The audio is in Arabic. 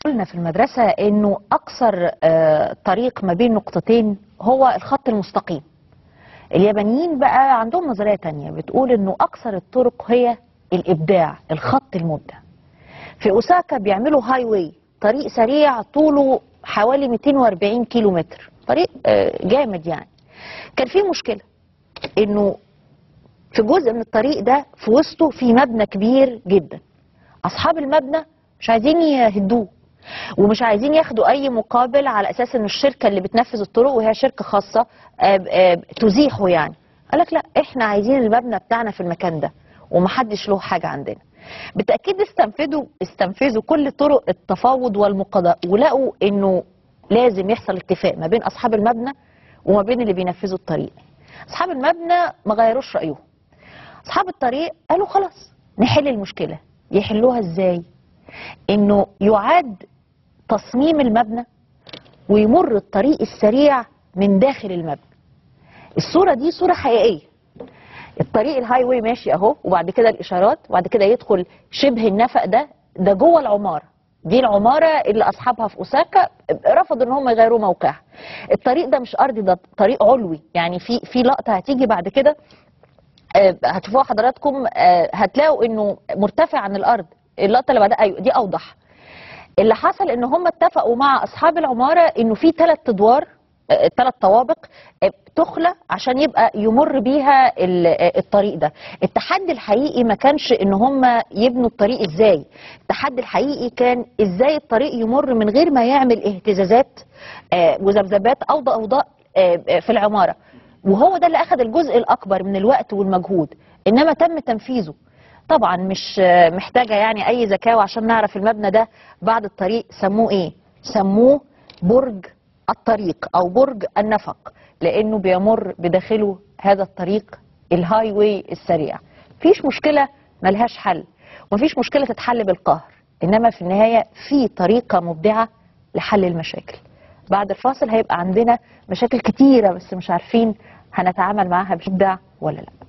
قلنا في المدرسة انه اقصر طريق ما بين نقطتين هو الخط المستقيم. اليابانيين بقى عندهم نظرية تانية بتقول انه اقصر الطرق هي الابداع، الخط المبدع. في اوساكا بيعملوا هاي واي، طريق سريع طوله حوالي 240 كيلو متر، طريق جامد يعني. كان في مشكلة انه في جزء من الطريق ده في وسطه في مبنى كبير جدا. اصحاب المبنى مش عايزين يهدوه ومش عايزين ياخدوا اي مقابل، على اساس ان الشركه اللي بتنفذ الطرق وهي شركه خاصه تزيحه يعني. قال لك لا، احنا عايزين المبنى بتاعنا في المكان ده ومحدش له حاجه عندنا. بالتاكيد استنفذوا كل طرق التفاوض والمقاضاه، ولقوا انه لازم يحصل اتفاق ما بين اصحاب المبنى وما بين اللي بينفذوا الطريق. اصحاب المبنى ما غيروش رايهم. اصحاب الطريق قالوا خلاص نحل المشكله. يحلوها ازاي؟ انه يعاد تصميم المبنى ويمر الطريق السريع من داخل المبنى. الصورة دي صورة حقيقية. الطريق الهاي واي ماشي اهو، وبعد كده الاشارات، وبعد كده يدخل شبه النفق ده جوه العمارة. دي العمارة اللي اصحابها في اوساكا رفضوا ان هم يغيروا موقعها. الطريق ده مش ارضي، ده طريق علوي، يعني في لقطة هتيجي بعد كده هتشوفوها حضراتكم، هتلاقوا انه مرتفع عن الارض. اللقطة اللي بعدها ايوه دي اوضح. اللي حصل ان هم اتفقوا مع اصحاب العماره انه في 3 ادوار، 3 طوابق تخلى عشان يبقى يمر بيها الطريق ده. التحدي الحقيقي ما كانش ان هم يبنوا الطريق ازاي، التحدي الحقيقي كان ازاي الطريق يمر من غير ما يعمل اهتزازات وذبذبات او ضوضاء في العماره. وهو ده اللي اخذ الجزء الاكبر من الوقت والمجهود، انما تم تنفيذه. طبعا مش محتاجة يعني اي ذكاوة عشان نعرف المبنى ده بعد الطريق سموه ايه. سموه برج الطريق او برج النفق، لانه بيمر بداخله هذا الطريق الهاي واي السريع. مفيش مشكلة ملهاش حل، ومفيش مشكلة تتحل بالقهر، انما في النهاية في طريقة مبدعة لحل المشاكل. بعد الفاصل هيبقى عندنا مشاكل كتيرة بس مش عارفين هنتعامل معاها بإبداع ولا لا.